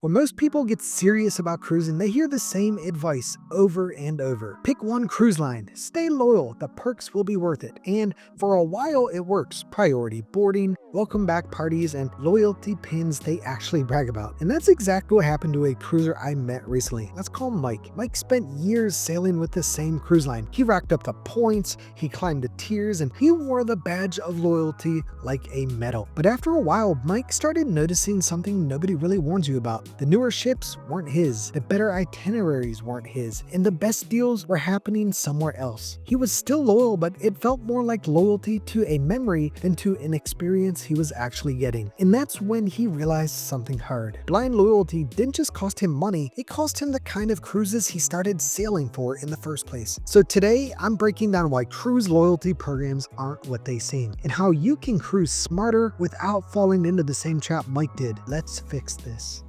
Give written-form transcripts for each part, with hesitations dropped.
When most people get serious about cruising, they hear the same advice over and over. Pick one cruise line, stay loyal, the perks will be worth it. And for a while it works. Priority boarding, welcome back parties, and loyalty pins they actually brag about. And that's exactly what happened to a cruiser I met recently. Let's call him Mike. Mike spent years sailing with the same cruise line. He racked up the points, he climbed the tiers, and he wore the badge of loyalty like a medal. But after a while, Mike started noticing something nobody really warns you about. The newer ships weren't his, the better itineraries weren't his, and the best deals were happening somewhere else. He was still loyal, but it felt more like loyalty to a memory than to an experience he was actually getting. And that's when he realized something hard. Blind loyalty didn't just cost him money, it cost him the kind of cruises he started sailing for in the first place. So today, I'm breaking down why cruise loyalty programs aren't what they seem, and how you can cruise smarter without falling into the same trap Mike did. Let's fix this.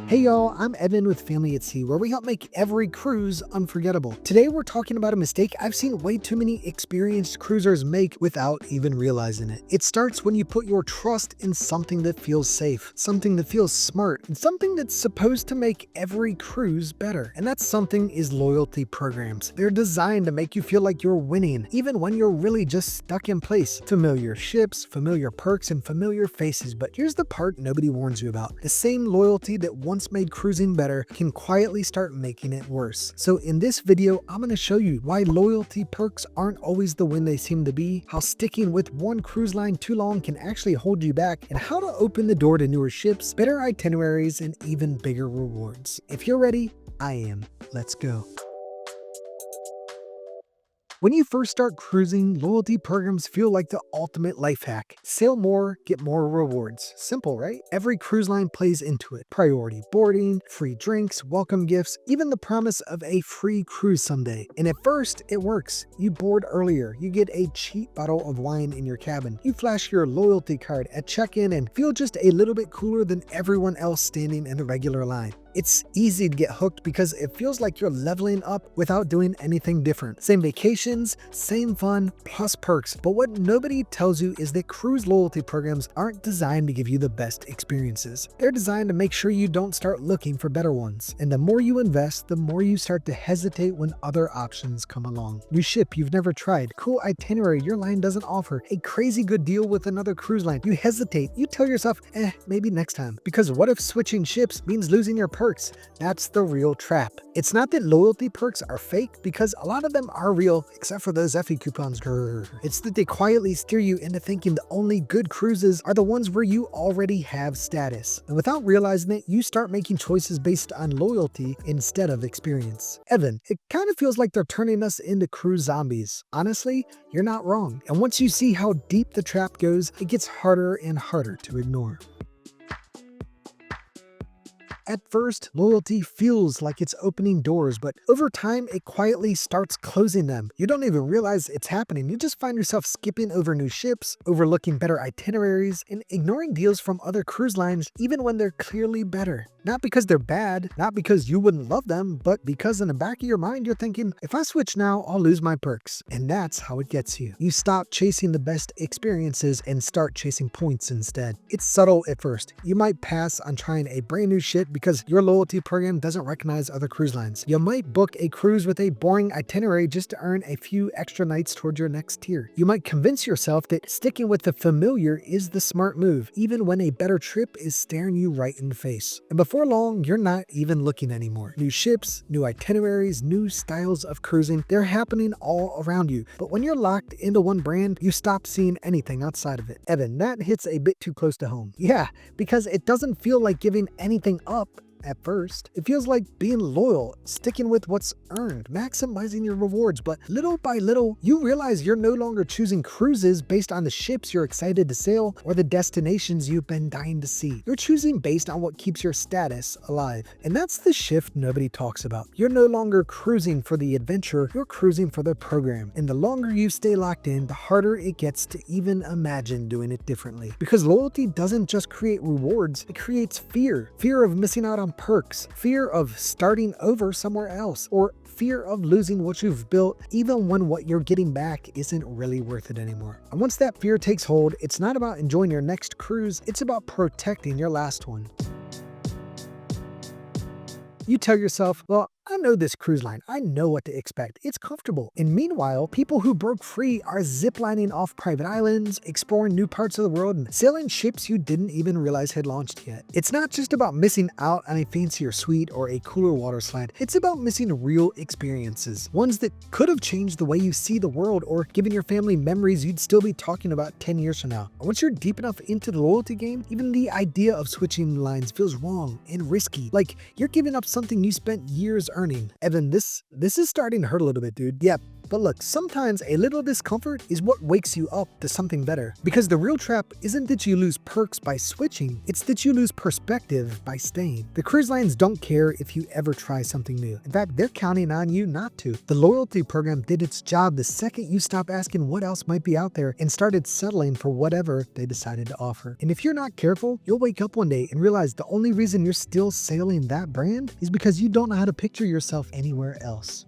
Hey y'all, I'm Evan with Family at Sea, where we help make every cruise unforgettable. Today we're talking about a mistake I've seen way too many experienced cruisers make without even realizing it. It starts when you put your trust in something that feels safe, something that feels smart, and something that's supposed to make every cruise better. And that something is loyalty programs. They're designed to make you feel like you're winning, even when you're really just stuck in place. Familiar ships, familiar perks, and familiar faces. But here's the part nobody warns you about. The same loyalty that once made cruising better can quietly start making it worse. So in this video, I'm going to show you why loyalty perks aren't always the win they seem to be, how sticking with one cruise line too long can actually hold you back, and how to open the door to newer ships, better itineraries, and even bigger rewards. If you're ready, I am. Let's go. When you first start cruising, loyalty programs feel like the ultimate life hack. Sail more, get more rewards. Simple, right? Every cruise line plays into it. Priority boarding, free drinks, welcome gifts, even the promise of a free cruise someday. And at first, it works. You board earlier, you get a cheap bottle of wine in your cabin, you flash your loyalty card at check-in and feel just a little bit cooler than everyone else standing in the regular line. It's easy to get hooked because it feels like you're leveling up without doing anything different. Same vacations, same fun, plus perks. But what nobody tells you is that cruise loyalty programs aren't designed to give you the best experiences. They're designed to make sure you don't start looking for better ones. And the more you invest, the more you start to hesitate when other options come along. New ship you've never tried, cool itinerary your line doesn't offer, a crazy good deal with another cruise line. You hesitate, you tell yourself, maybe next time. Because what if switching ships means losing your perks? That's the real trap. It's not that loyalty perks are fake, because a lot of them are real, except for those FE coupons. It's that they quietly steer you into thinking the only good cruises are the ones where you already have status. And without realizing it, you start making choices based on loyalty instead of experience. Evan, it kind of feels like they're turning us into cruise zombies. Honestly, you're not wrong. And once you see how deep the trap goes, it gets harder and harder to ignore. At first, loyalty feels like it's opening doors, but over time, it quietly starts closing them. You don't even realize it's happening. You just find yourself skipping over new ships, overlooking better itineraries, and ignoring deals from other cruise lines even when they're clearly better. Not because they're bad, not because you wouldn't love them, but because in the back of your mind, you're thinking, if I switch now, I'll lose my perks. And that's how it gets you. You stop chasing the best experiences and start chasing points instead. It's subtle at first. You might pass on trying a brand new ship because your loyalty program doesn't recognize other cruise lines. You might book a cruise with a boring itinerary just to earn a few extra nights toward your next tier. You might convince yourself that sticking with the familiar is the smart move, even when a better trip is staring you right in the face. And before long, you're not even looking anymore. New ships, new itineraries, new styles of cruising, they're happening all around you. But when you're locked into one brand, you stop seeing anything outside of it. Evan, that hits a bit too close to home. Yeah, because it doesn't feel like giving anything up. At first, it feels like being loyal, sticking with what's earned, maximizing your rewards, but little by little, you realize you're no longer choosing cruises based on the ships you're excited to sail or the destinations you've been dying to see. You're choosing based on what keeps your status alive. And that's the shift nobody talks about. You're no longer cruising for the adventure, you're cruising for the program. And the longer you stay locked in, the harder it gets to even imagine doing it differently. Because loyalty doesn't just create rewards, it creates fear. Fear of missing out on from perks, fear of starting over somewhere else, or fear of losing what you've built even when what you're getting back isn't really worth it anymore. And once that fear takes hold, it's not about enjoying your next cruise, it's about protecting your last one. You tell yourself, well, I know this cruise line. I know what to expect. It's comfortable. And meanwhile, people who broke free are ziplining off private islands, exploring new parts of the world, and sailing ships you didn't even realize had launched yet. It's not just about missing out on a fancier suite or a cooler water slide. It's about missing real experiences, ones that could have changed the way you see the world or given your family memories you'd still be talking about 10 years from now. And once you're deep enough into the loyalty game, even the idea of switching lines feels wrong and risky. Like you're giving up something you spent years earning. Evan, this is starting to hurt a little bit, dude. Yep. But look, sometimes a little discomfort is what wakes you up to something better. Because the real trap isn't that you lose perks by switching, it's that you lose perspective by staying. The cruise lines don't care if you ever try something new. In fact, they're counting on you not to. The loyalty program did its job the second you stopped asking what else might be out there and started settling for whatever they decided to offer. And if you're not careful, you'll wake up one day and realize the only reason you're still sailing that brand is because you don't know how to picture yourself anywhere else.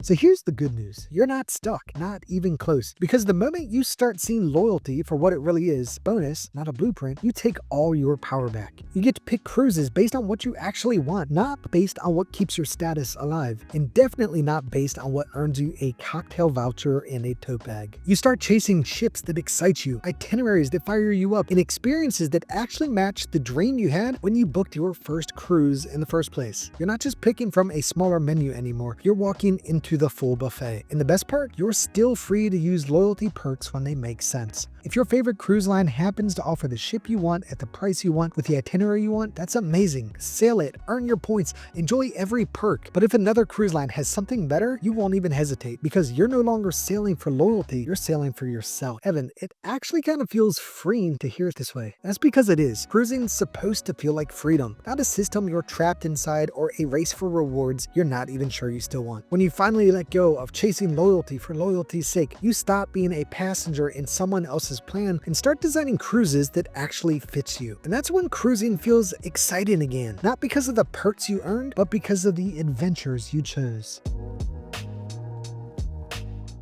So here's the good news. You're not stuck, not even close. Because the moment you start seeing loyalty for what it really is, bonus, not a blueprint, you take all your power back. You get to pick cruises based on what you actually want, not based on what keeps your status alive, and definitely not based on what earns you a cocktail voucher and a tote bag. You start chasing ships that excite you, itineraries that fire you up, and experiences that actually match the dream you had when you booked your first cruise in the first place. You're not just picking from a smaller menu anymore. You're walking into the full buffet. And the best part, you're still free to use loyalty perks when they make sense. If your favorite cruise line happens to offer the ship you want at the price you want with the itinerary you want, that's amazing. Sail it, earn your points, enjoy every perk. But if another cruise line has something better, you won't even hesitate because you're no longer sailing for loyalty, you're sailing for yourself. Evan, it actually kind of feels freeing to hear it this way. That's because it is. Cruising's supposed to feel like freedom, not a system you're trapped inside or a race for rewards you're not even sure you still want. When you finally let go of chasing loyalty for loyalty's sake, you stop being a passenger in someone else's plan and start designing cruises that actually fits you. And that's when cruising feels exciting again, not because of the perks you earned, but because of the adventures you chose.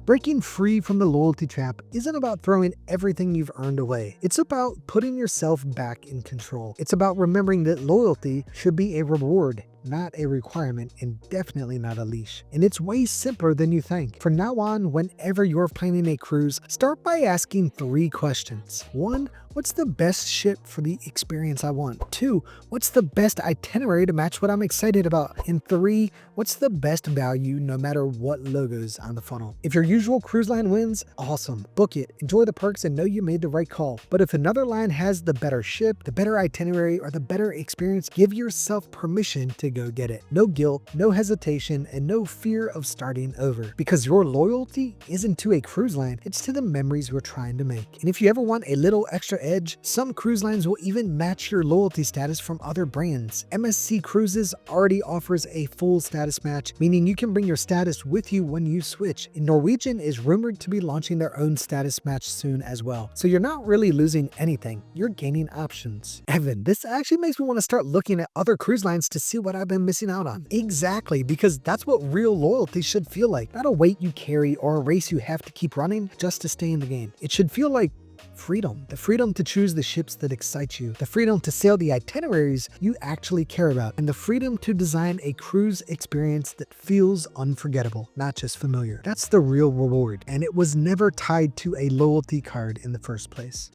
Breaking free from the loyalty trap isn't about throwing everything you've earned away. It's about putting yourself back in control. It's about remembering that loyalty should be a reward, not a requirement, and definitely not a leash. And it's way simpler than you think. From now on, whenever you're planning a cruise, start by asking 3 questions. 1, what's the best ship for the experience I want? 2, what's the best itinerary to match what I'm excited about? And 3, what's the best value no matter what logo's on the funnel? If your usual cruise line wins, awesome. Book it, enjoy the perks, and know you made the right call. But if another line has the better ship, the better itinerary, or the better experience, give yourself permission to go get it. No guilt, no hesitation, and no fear of starting over. Because your loyalty isn't to a cruise line, it's to the memories we're trying to make. And if you ever want a little extra edge, some cruise lines will even match your loyalty status from other brands. MSC Cruises already offers a full status match, meaning you can bring your status with you when you switch. And Norwegian is rumored to be launching their own status match soon as well. So you're not really losing anything, you're gaining options. Evan, this actually makes me want to start looking at other cruise lines to see what I've been missing out on. Exactly, because that's what real loyalty should feel like. Not a weight you carry or a race you have to keep running just to stay in the game. It should feel like freedom. The freedom to choose the ships that excite you, the freedom to sail the itineraries you actually care about, and the freedom to design a cruise experience that feels unforgettable, not just familiar. That's the real reward, and it was never tied to a loyalty card in the first place.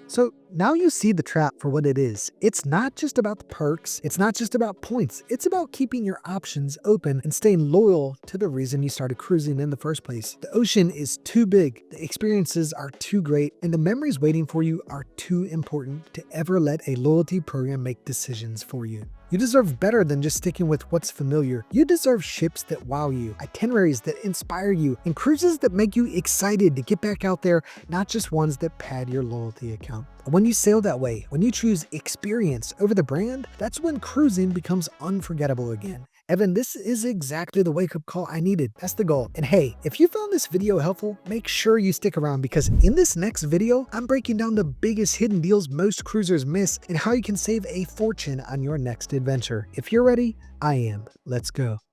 So now you see the trap for what it is. It's not just about the perks. It's not just about points. It's about keeping your options open and staying loyal to the reason you started cruising in the first place. The ocean is too big, the experiences are too great, and the memories waiting for you are too important to ever let a loyalty program make decisions for you. You deserve better than just sticking with what's familiar. You deserve ships that wow you, itineraries that inspire you, and cruises that make you excited to get back out there, not just ones that pad your loyalty account. When you sail that way, when you choose experience over the brand, that's when cruising becomes unforgettable again. Evan, this is exactly the wake-up call I needed. That's the goal. And hey, if you found this video helpful, make sure you stick around because in this next video, I'm breaking down the biggest hidden deals most cruisers miss and how you can save a fortune on your next adventure. If you're ready, I am. Let's go.